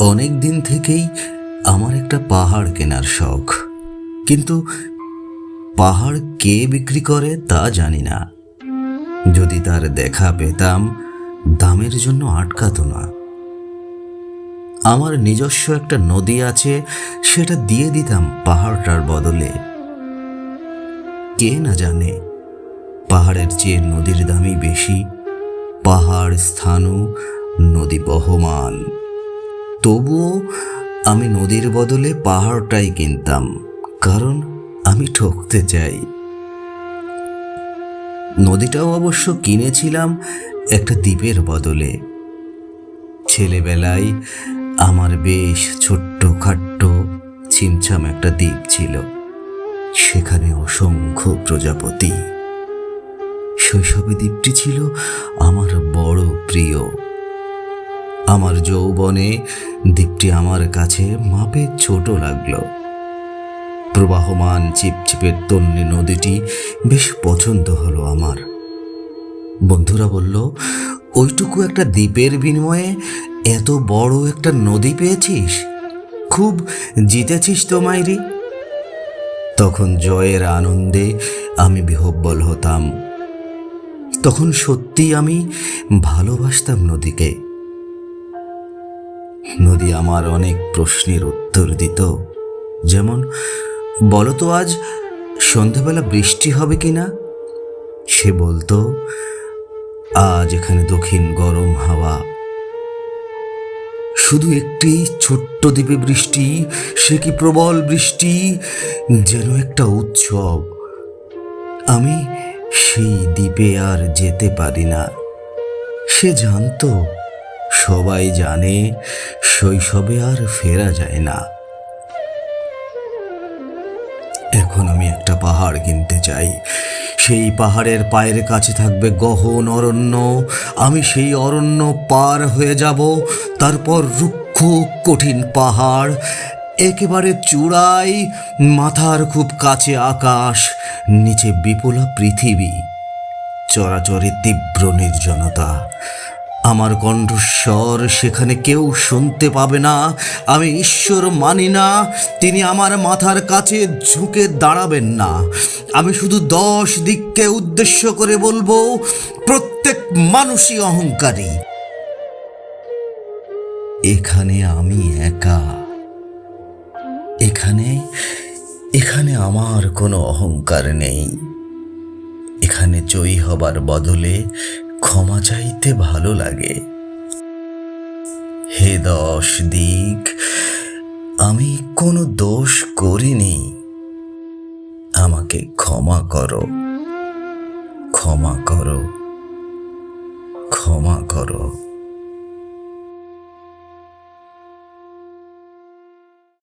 অনেক দিন থেকেই আমার একটা পাহাড় কেনার শখ, কিন্তু পাহাড় কে বিক্রি করে তা জানি না। যদি তার দেখা পেতাম, দামের জন্য আটকাতো না। আমার নিজস্ব একটা নদী আছে, সেটা দিয়ে দিতাম পাহাড়টার বদলে। কে না জানে পাহাড়ের চেয়ে নদীর দামই বেশি। পাহাড় স্থাণু, নদী বহমান। তবুও আমি নদীর বদলে পাহাড়টাই কিনতাম, কারণ আমি ঠকতে চাই। নদীটাও অবশ্য কিনেছিলাম একটা দ্বীপের বদলে। ছেলেবেলায় আমার বেশ ছোট্ট খাট্ট ছিমছাম একটা দ্বীপ ছিল, সেখানে অসংখ্য প্রজাপতি। শৈশবে দ্বীপটি ছিল আমার বড় প্রিয়। আমার যৌবনে দ্বীপটি আমার কাছে মাপে ছোট লাগলো। প্রবাহমান চিপচিপের তন্নি নদীটি বেশ পছন্দ হলো আমার। বন্ধুরা বলল, ওইটুকু একটা দ্বীপের বিনিময়ে এত বড় একটা নদী পেয়েছিস, খুব জিতেছিস তো মাইরি। তখন জয়ের আনন্দে আমি বিহ্বল হতাম। তখন সত্যি আমি ভালোবাসতাম নদীকে। নদী আমার অনেক প্রশ্নের উত্তর দিত, যেমন, বলতো আজ সন্ধ্যাবেলা বৃষ্টি হবে কিনা। সে বলতো, আজ এখানে দক্ষিণ গরম হাওয়া। শুধু একটি ছোট্ট দ্বীপে বৃষ্টি, সে কি প্রবল বৃষ্টি, যেন একটা উৎসব। আমি সেই দ্বীপে আর যেতে পারি না। সে জানতো, সবাই জানে, শৈশবে আর ফেরা যায় না। এখন আমি একটা পাহাড় কিনতে চাই। সেই পাহাড়ের পায়ের কাছে থাকবে গহন অরণ্য। আমি সেই অরণ্য পার হয়ে যাব, তারপর রুক্ষ কঠিন পাহাড়, একেবারে চূড়ায় মাথার খুব কাছে আকাশ, নিচে বিপুলা পৃথিবী, চরাচরে তীব্র নির্জনতা। আমার কণ্ঠস্বর সেখানে কেউ শুনতে পাবে না। আমি ঈশ্বর মানি না, তিনি আমার মাথার কাছে ঝুঁকে দাঁড়াবেন না। আমি শুধু 10 দিককে উদ্দেশ্য করে বলবো, প্রত্যেক মানুষই অহংকারী। এখানে আমি একা। এখানে আমার কোনো অহংকার নেই। এখানে জয়ী হবার বদলে ক্ষমা চাইতে ভালো লাগে। হে 10 দিক, আমি কোনো দোষ করিনি। আমাকে ক্ষমা করো, ক্ষমা করো, ক্ষমা করো।